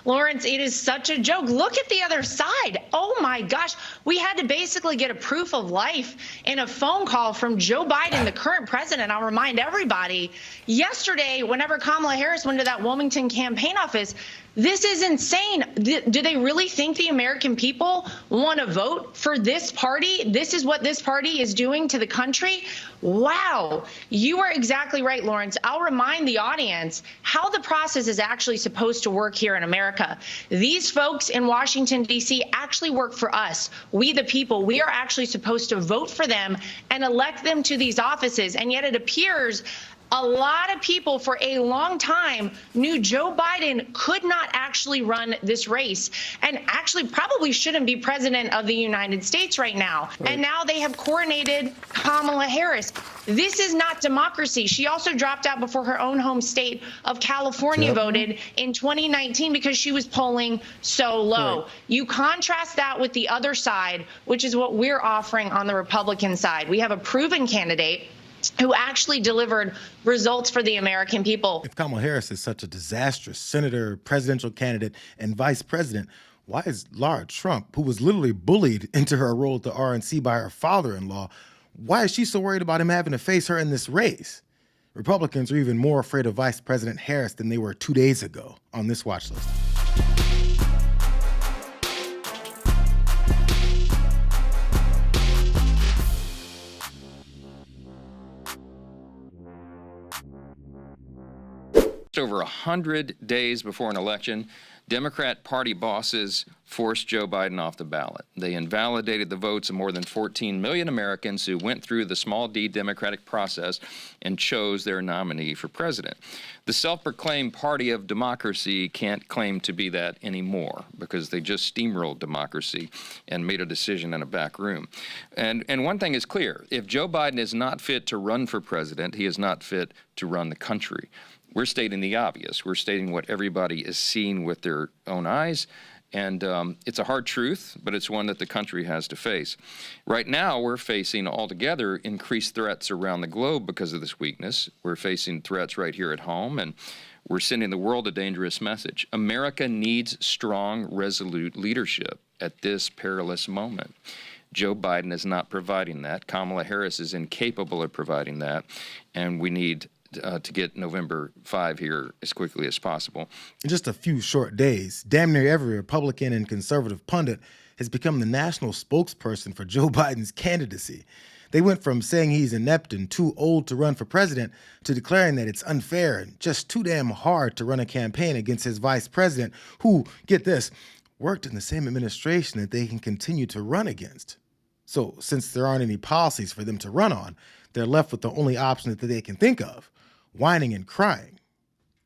Lawrence, it is such a joke. Look at the other side. Oh, my gosh. We had to basically get a proof of life in a phone call from Joe Biden, the current president. I'll remind everybody, yesterday, whenever Kamala Harris went to that Wilmington campaign office, this is insane. Do they really think the American people want to vote for this party? This is what this party is doing to the country? Wow. You are exactly right, Lawrence. I'll remind the audience how the process is actually supposed to work here in America. These folks in Washington, D.C. actually work for us. We, the people, we are actually supposed to vote for them and elect them to these offices. And yet it appears a lot of people for a long time knew Joe Biden could not actually run this race and actually probably shouldn't be president of the United States right now. Right. And now they have coronated Kamala Harris. This is not democracy. She also dropped out before her own home state of California voted in 2019 because she was polling so low. Right. You contrast that with the other side, which is what we're offering on the Republican side. We have a proven candidate who actually delivered results for the American people. If Kamala Harris is such a disastrous senator, presidential candidate, and vice president, why is Lara Trump, who was literally bullied into her role at the RNC by her father-in-law, why is she so worried about him having to face her in this race? Republicans are even more afraid of Vice President Harris than they were 2 days ago on this watch list. Over 100 days before an election, Democrat Party bosses forced Joe Biden off the ballot. They invalidated the votes of more than 14 million Americans who went through the small d democratic process and chose their nominee for president. The self-proclaimed party of democracy can't claim to be that anymore because they just steamrolled democracy and made a decision in a back room. And one thing is clear. If Joe Biden is not fit to run for president, he is not fit to run the country. We're stating the obvious. We're stating what everybody is seeing with their own eyes. And it's a hard truth, but it's one that the country has to face. Right now, we're facing altogether increased threats around the globe because of this weakness. We're facing threats right here at home, and we're sending the world a dangerous message. America needs strong, resolute leadership at this perilous moment. Joe Biden is not providing that. Kamala Harris is incapable of providing that, and we need to get November 5 here as quickly as possible. In just a few short days, damn near every Republican and conservative pundit has become the national spokesperson for Joe Biden's candidacy. They went from saying he's inept and too old to run for president to declaring that it's unfair and just too damn hard to run a campaign against his vice president, who, get this, worked in the same administration that they can continue to run against. So since there aren't any policies for them to run on, they're left with the only option that they can think of: whining and crying.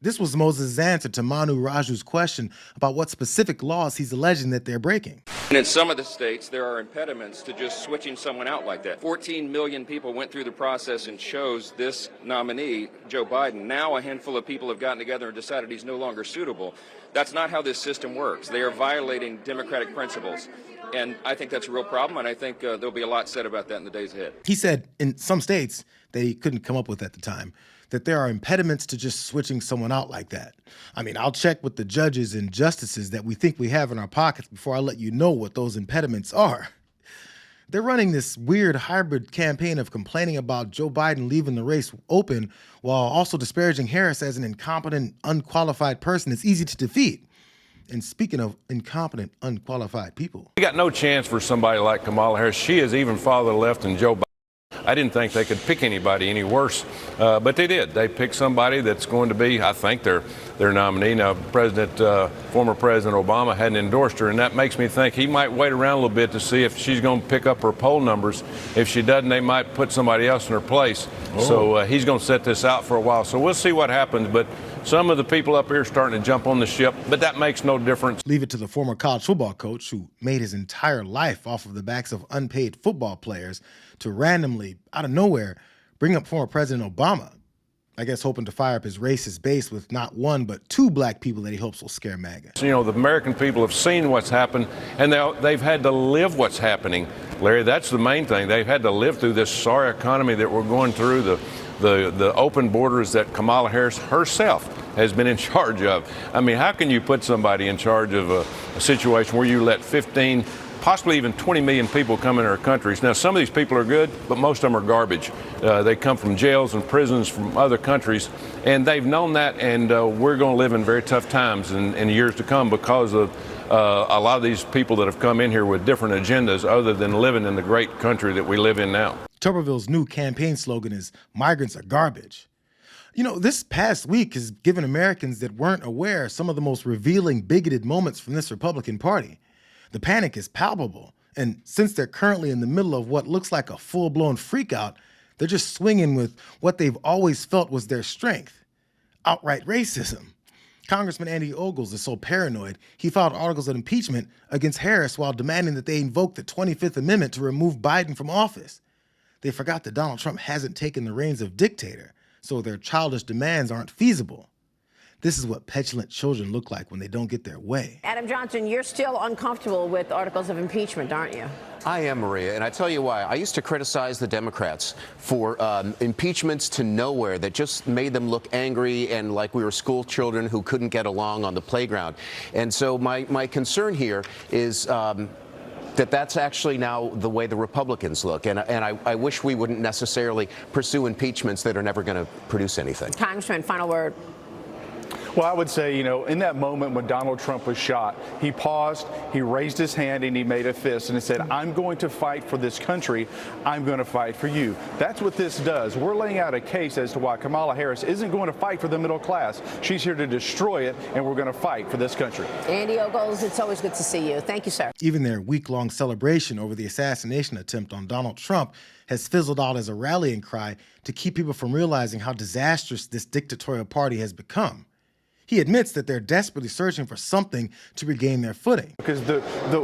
This was Moses' answer to Manu Raju's question about what specific laws he's alleging that they're breaking. And in some of the states, there are impediments to just switching someone out like that. 14 million people went through the process and chose this nominee, Joe Biden. Now a handful of people have gotten together and decided he's no longer suitable. That's not how this system works. They are violating democratic principles. And I think that's a real problem, and I think there'll be a lot said about that in the days ahead. He said in some states that he couldn't come up with at the time that there are impediments to just switching someone out like that. I mean, I'll check with the judges and justices that we think we have in our pockets before I let you know what those impediments are. They're running this weird hybrid campaign of complaining about Joe Biden leaving the race open while also disparaging Harris as an incompetent, unqualified person that's easy to defeat. And speaking of incompetent, unqualified people, we got no chance for somebody like Kamala Harris. She is even farther left than Joe Biden. I didn't think they could pick anybody any worse, but they did. They picked somebody that's going to be, I think, their nominee. Now, former President Obama hadn't endorsed her, and that makes me think he might wait around a little bit to see if she's going to pick up her poll numbers. If she doesn't, they might put somebody else in her place. Oh. So he's going to set this out for a while. So we'll see what happens, but some of the people up here are starting to jump on the ship, but that makes no difference. Leave it to the former college football coach who made his entire life off of the backs of unpaid football players to randomly, out of nowhere, bring up former President Obama. I guess hoping to fire up his racist base with not one but two black people that he hopes will scare MAGA. You know, the American people have seen what's happened, and they've had to live what's happening. Larry, that's the main thing. They've had to live through this sorry economy that we're going through, the open borders that Kamala Harris herself has been in charge of. I mean, how can you put somebody in charge of a situation where you let 15, possibly even 20 million people come into our countries? Now, some of these people are good, but most of them are garbage. They come from jails and prisons from other countries, and they've known that, and we're going to live in very tough times in years to come because of a lot of these people that have come in here with different agendas other than living in the great country that we live in now. Tuberville's new campaign slogan is "Migrants are garbage." You know, this past week has given Americans that weren't aware some of the most revealing bigoted moments from this Republican Party. The panic is palpable, and since they're currently in the middle of what looks like a full-blown freakout, they're just swinging with what they've always felt was their strength: outright racism. Congressman Andy Ogles is so paranoid, he filed articles of impeachment against Harris while demanding that they invoke the 25th Amendment to remove Biden from office. They forgot that Donald Trump hasn't taken the reins of dictator, so their childish demands aren't feasible. This is what petulant children look like when they don't get their way. Adam Johnson, you're still uncomfortable with articles of impeachment, aren't you? I am, Maria, and I tell you why. I used to criticize the Democrats for impeachments to nowhere that just made them look angry and like we were school children who couldn't get along on the playground. And so my concern here is that's actually now the way the Republicans look. And I wish we wouldn't necessarily pursue impeachments that are never going to produce anything. Congressman, final word. Well, I would say, you know, in that moment when Donald Trump was shot, he paused, he raised his hand, and he made a fist, and he said, "I'm going to fight for this country. I'm going to fight for you." That's what this does. We're laying out a case as to why Kamala Harris isn't going to fight for the middle class. She's here to destroy it, and we're going to fight for this country. Andy Ogles, it's always good to see you. Thank you, sir. Even their week-long celebration over the assassination attempt on Donald Trump has fizzled out as a rallying cry to keep people from realizing how disastrous this dictatorial party has become. He admits that they're desperately searching for something to regain their footing. Because the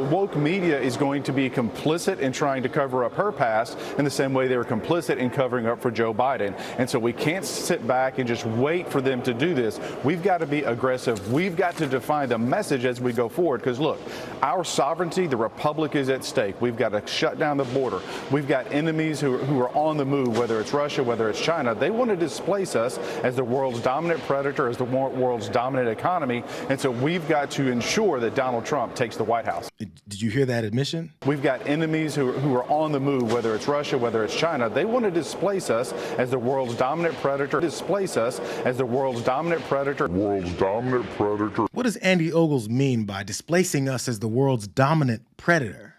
woke media is going to be complicit in trying to cover up her past in the same way they were complicit in covering up for Joe Biden. And so we can't sit back and just wait for them to do this. We've got to be aggressive. We've got to define the message as we go forward. Because look, our sovereignty, the republic is at stake. We've got to shut down the border. We've got enemies who are on the move, whether it's Russia, whether it's China. They want to displace us as the world's dominant predator, as the world's dominant economy, and so we've got to ensure that Donald Trump takes the White House. Did you hear that admission? We've got enemies who are on the move, whether it's Russia, whether it's China. They want to displace us as the world's dominant predator. Displace us as the world's dominant predator. World's dominant predator. What does Andy Ogles mean by displacing us as the world's dominant predator?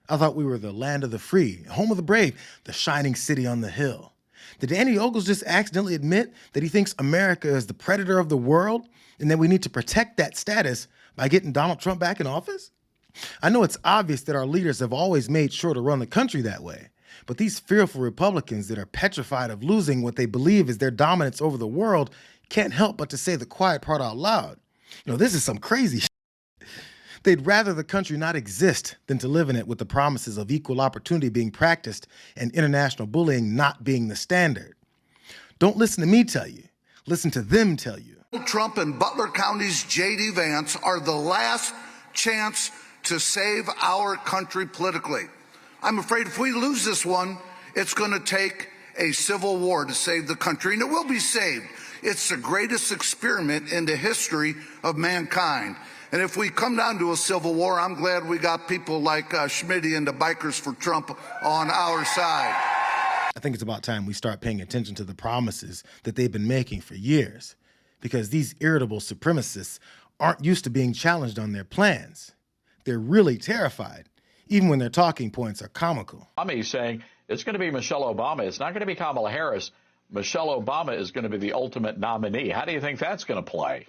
I thought we were the land of the free, home of the brave, the shining city on the hill. Did Andy Ogles just accidentally admit that he thinks America is the predator of the world and that we need to protect that status by getting Donald Trump back in office? I know it's obvious that our leaders have always made sure to run the country that way, but these fearful Republicans that are petrified of losing what they believe is their dominance over the world can't help but to say the quiet part out loud. You know, this is some crazy shit. They'd rather the country not exist than to live in it with the promises of equal opportunity being practiced and international bullying not being the standard. Don't listen to me tell you. Listen to them tell you. Trump and Butler County's J.D. Vance are the last chance to save our country politically. I'm afraid if we lose this one, it's going to take a civil war to save the country, and it will be saved. It's the greatest experiment in the history of mankind. And if we come down to a civil war, I'm glad we got people like Schmitty and the Bikers for Trump on our side. I think it's about time we start paying attention to the promises that they've been making for years, because these irritable supremacists aren't used to being challenged on their plans. They're really terrified, even when their talking points are comical. He's saying it's going to be Michelle Obama. It's not going to be Kamala Harris. Michelle Obama is going to be the ultimate nominee. How do you think that's going to play?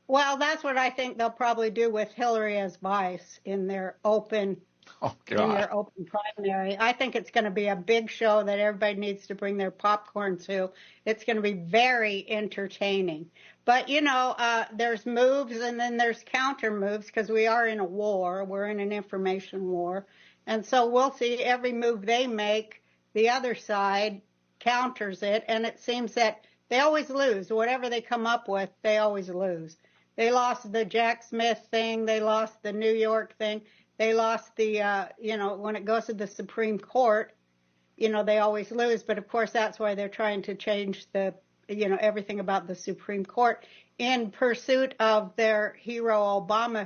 Well, that's what I think they'll probably do with Hillary as vice in their open primary. I think it's going to be a big show that everybody needs to bring their popcorn to. It's going to be very entertaining. But, you know, there's moves and then there's counter moves because we are in a war. We're in an information war. And so we'll see every move they make, the other side counters it. And it seems that they always lose. Whatever they come up with, they always lose. They lost the Jack Smith thing. They lost the New York thing. They lost the, when it goes to the Supreme Court, they always lose. But, of course, that's why they're trying to change the everything about the Supreme Court in pursuit of their hero Obama,